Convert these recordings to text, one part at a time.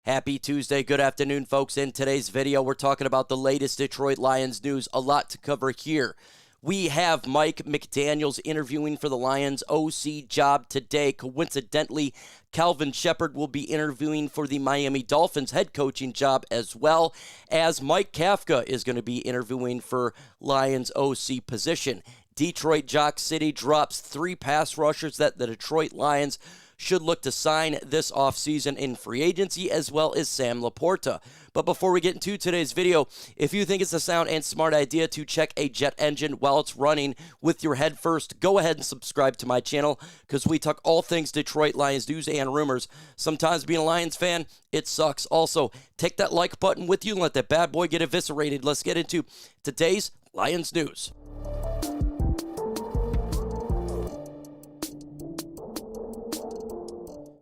Happy Tuesday. Good afternoon, folks. In today's video, we're talking about the latest Detroit Lions news. A lot to cover here. We have Mike McDaniel interviewing for the Lions OC job today. Coincidentally, Kelvin Sheppard will be interviewing for the Miami Dolphins head coaching job, as well as Mike Kafka is going to be interviewing for Lions OC position. Detroit Jock City drops 3 pass rushers that the Detroit Lions should look to sign this offseason in free agency, as well as Sam LaPorta. But before we get into today's video, if you think it's a sound and smart idea to check a jet engine while it's running with your head first, go ahead and subscribe to my channel, because we talk all things Detroit Lions news and rumors. Sometimes being a Lions fan, it sucks. Also, take that like button with you and let that bad boy get eviscerated. Let's get into today's Lions news.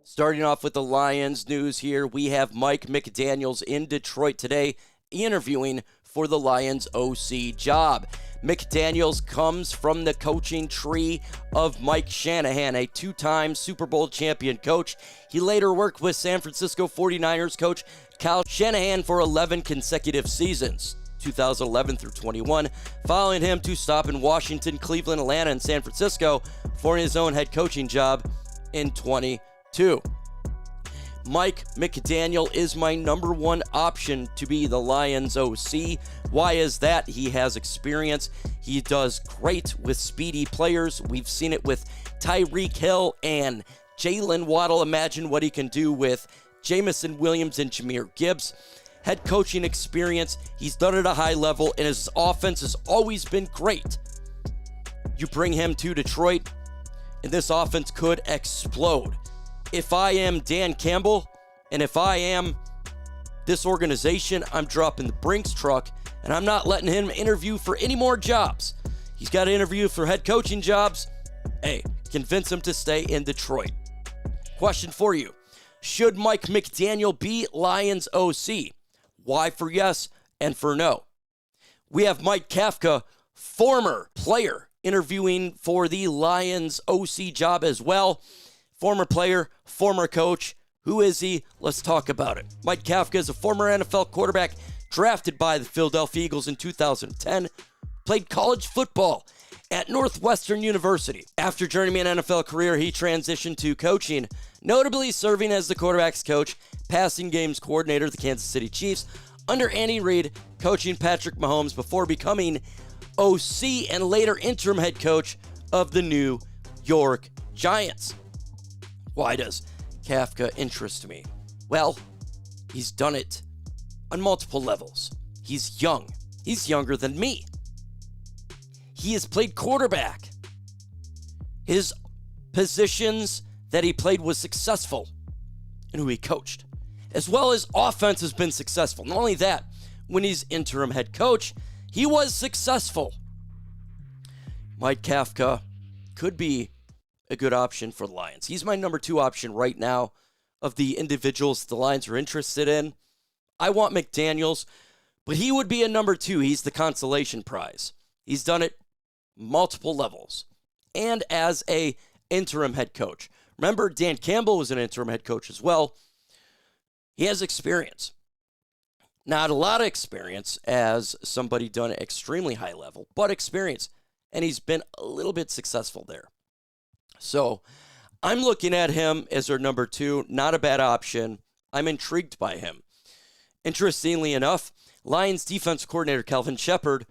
Starting off with the Lions news here, we have Mike McDaniel in Detroit today interviewing for the Lions OC job. McDaniel comes from the coaching tree of Mike Shanahan, a 2-time Super Bowl champion coach. He later worked with San Francisco 49ers coach Kyle Shanahan for 11 consecutive seasons, 2011 through 21, following him to stop in Washington, Cleveland, Atlanta, and San Francisco for his own head coaching job in 2022. Mike McDaniel is my number 1 option to be the Lions OC. Why is that? He has experience. He does great with speedy players. We've seen it with Tyreek Hill and Jalen Waddle. Imagine what he can do with Jamison Williams and Jahmyr Gibbs. Head coaching experience. He's done it at a high level, and his offense has always been great. You bring him to Detroit, and this offense could explode. If I am Dan Campbell, and if I am this organization, I'm dropping the Brinks truck, and I'm not letting him interview for any more jobs. He's got to interview for head coaching jobs. Hey, convince him to stay in Detroit. Question for you. Should Mike McDaniel be Lions OC? Why for yes and for no? We have Mike Kafka, former player, interviewing for the Lions OC job as well. Former player, former coach. Who is he? Let's talk about it. Mike Kafka is a former NFL quarterback drafted by the Philadelphia Eagles in 2010. Played college football at Northwestern University. After a journeyman NFL career, he transitioned to coaching, notably serving as the quarterback's coach, passing games coordinator of the Kansas City Chiefs under Andy Reid, coaching Patrick Mahomes before becoming OC and later interim head coach of the New York Giants. Why does Kafka interest me? Well, he's done it on multiple levels. He's young. He's younger than me. He has played quarterback. His positions that he played was successful in who he coached, as well as offense has been successful. Not only that, when he's interim head coach, he was successful. Mike Kafka could be a good option for the Lions. He's my number 2 option right now of the individuals the Lions are interested in. I want McDaniels, but he would be a number 2. He's the consolation prize. He's done it multiple levels and as a interim head coach. Remember, Dan Campbell was an interim head coach as well. He has experience. Not a lot of experience as somebody done at extremely high level, but experience. And he's been a little bit successful there. So I'm looking at him as our number 2. Not a bad option. I'm intrigued by him. Interestingly enough, Lions defense coordinator Kelvin Sheppard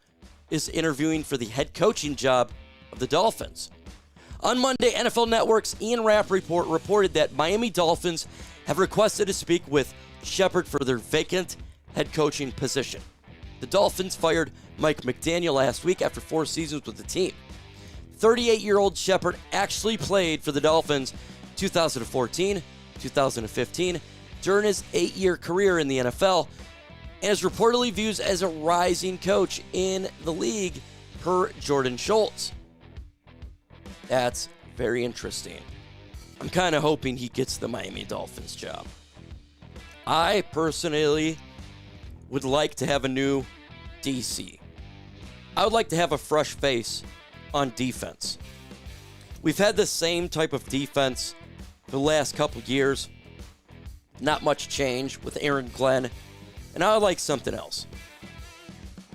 is interviewing for the head coaching job of the Dolphins. On Monday, NFL Network's Ian Rappaport reported that Miami Dolphins have requested to speak with Shepard for their vacant head coaching position. The Dolphins fired Mike McDaniel last week after 4 seasons with the team. 38-year-old Shepard actually played for the Dolphins 2014, 2015 during his 8-year career in the NFL, and is reportedly viewed as a rising coach in the league per Jordan Schultz. That's very interesting. I'm kind of hoping he gets the Miami Dolphins job. I personally would like to have a new DC. I would like to have a fresh face on defense. We've had the same type of defense for the last couple years. Not much change with Aaron Glenn. And I like something else.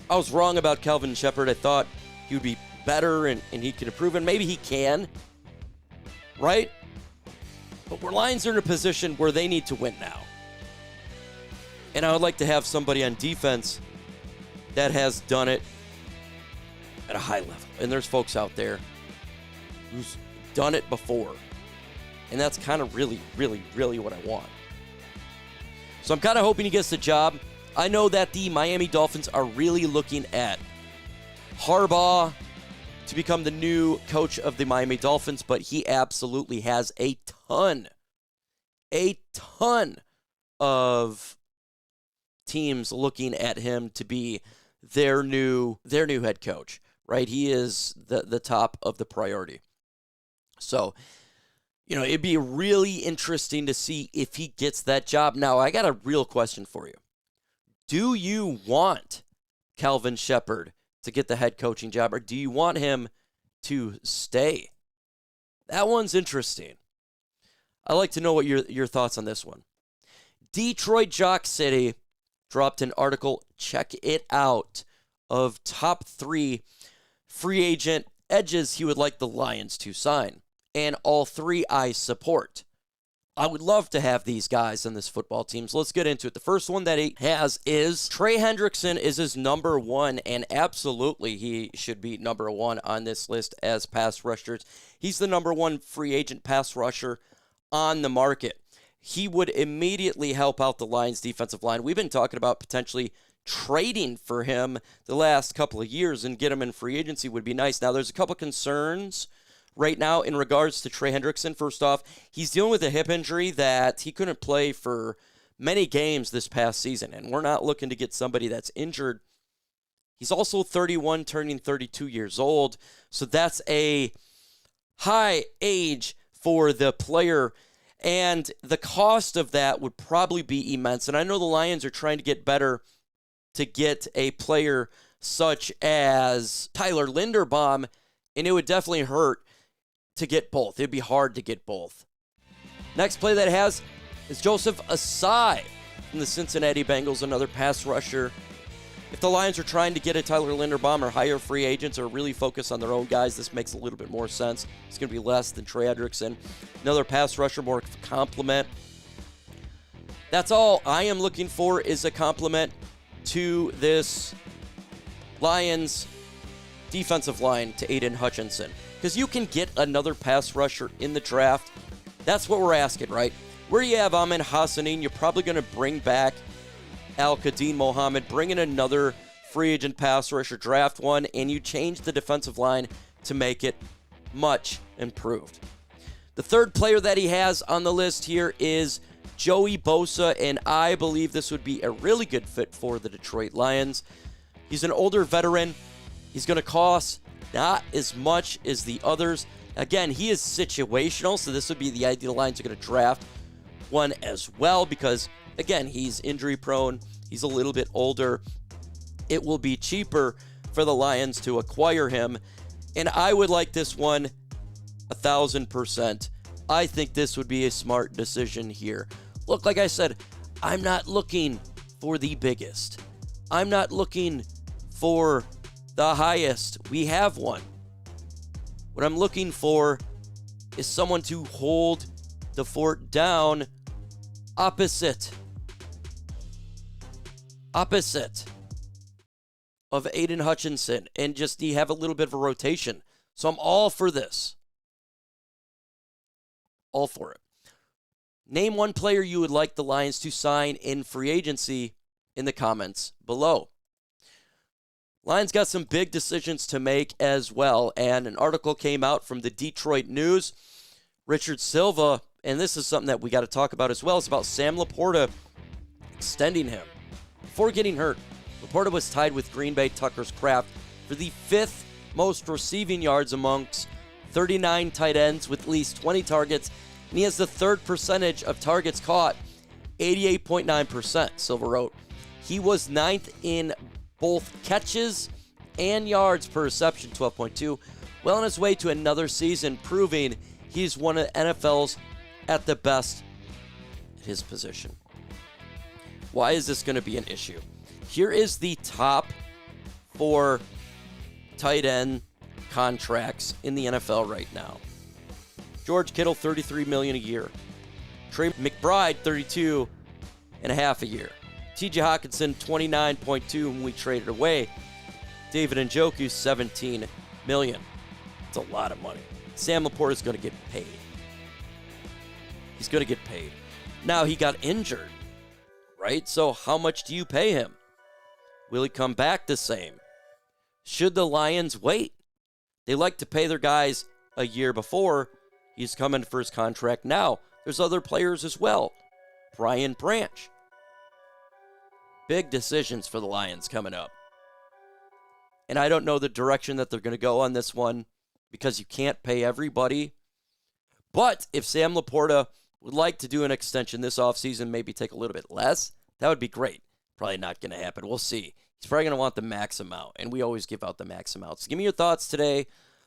I was wrong about Kelvin Sheppard. I thought he would be better and he could improve, and maybe he can. Right? But we're Lions are in a position where they need to win now. And I would like to have somebody on defense that has done it at a high level. And there's folks out there who's done it before. And that's kind of really, really, really what I want. So I'm kind of hoping he gets the job. I know that the Miami Dolphins are really looking at Harbaugh to become the new coach of the Miami Dolphins, but he absolutely has a ton of teams looking at him to be their new head coach, right? He is the top of the priority. So, it'd be really interesting to see if he gets that job. Now, I got a real question for you. Do you want Kelvin Sheppard to get the head coaching job, or do you want him to stay? That one's interesting. I'd like to know what your thoughts on this one. Detroit Jock City dropped an article, check it out, of top 3 free agent edges he would like the Lions to sign. And all 3 I support. I would love to have these guys on this football team. So let's get into it. The first one that he has is Trey Hendrickson is his number 1, and absolutely he should be number 1 on this list as pass rushers. He's the number 1 free agent pass rusher on the market. He would immediately help out the Lions defensive line. We've been talking about potentially trading for him the last couple of years and get him in free agency would be nice. Now, there's a couple concerns right now in regards to Trey Hendrickson. First off, he's dealing with a hip injury that he couldn't play for many games this past season, and we're not looking to get somebody that's injured. He's also 31, turning 32 years old, so that's a high age for the player, and the cost of that would probably be immense. And I know the Lions are trying to get better to get a player such as Tyler Linderbaum, and it would definitely hurt to get both. It'd be hard to get both. Next play that it has is Joseph Asai from the Cincinnati Bengals, another pass rusher. If the Lions are trying to get a Tyler Linderbaum or hire free agents or really focus on their own guys, this makes a little bit more sense. It's going to be less than Trey Hendrickson. Another pass rusher, more compliment. That's all I am looking for is a compliment to this Lions defensive line to Aiden Hutchinson. Because you can get another pass rusher in the draft. That's what we're asking, right? Where you have Amin Hassanin, you're probably going to bring back Al-Qadim Mohammed, bring in another free agent pass rusher, draft one, and you change the defensive line to make it much improved. The third player that he has on the list here is Joey Bosa, and I believe this would be a really good fit for the Detroit Lions. He's an older veteran. He's going to cost not as much as the others. Again, he is situational, so this would be the ideal Lions are going to draft one as well because, again, he's injury prone. He's a little bit older. It will be cheaper for the Lions to acquire him, and I would like this one 1,000%. I think this would be a smart decision here. Look, like I said, I'm not looking for the biggest. I'm not looking for the highest. We have one. What I'm looking for is someone to hold the fort down opposite of Aiden Hutchinson and just have a little bit of a rotation. So I'm all for this. All for it. Name one player you would like the Lions to sign in free agency in the comments below. Lions got some big decisions to make as well, and an article came out from the Detroit News. Richard Silva, and this is something that we got to talk about as well, it's about Sam LaPorta extending him. Before getting hurt, LaPorta was tied with Green Bay Tucker's Kraft for the 5th most receiving yards amongst 39 tight ends with at least 20 targets, and he has the 3rd percentage of targets caught, 88.9%, Silva wrote. He was 9th in both catches and yards per reception, 12.2, well on his way to another season, proving he's one of the NFL's at the best at his position. Why is this going to be an issue? Here is the top 4 tight end contracts in the NFL right now. George Kittle, $33 million a year. Trey McBride, $32.5 a year. T.J. Hockenson, $29.2 when we traded away. David Njoku, $17 million. It's a lot of money. Sam LaPorta is going to get paid. He's going to get paid. Now, he got injured, right? So how much do you pay him? Will he come back the same? Should the Lions wait? They like to pay their guys a year before he's coming for his contract now. There's other players as well. Brian Branch. Big decisions for the Lions coming up. And I don't know the direction that they're going to go on this one because you can't pay everybody. But if Sam LaPorta would like to do an extension this offseason, maybe take a little bit less, that would be great. Probably not going to happen. We'll see. He's probably going to want the max amount, and we always give out the max amount. So give me your thoughts today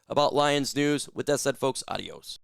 about Lions news. With that said, folks, adios.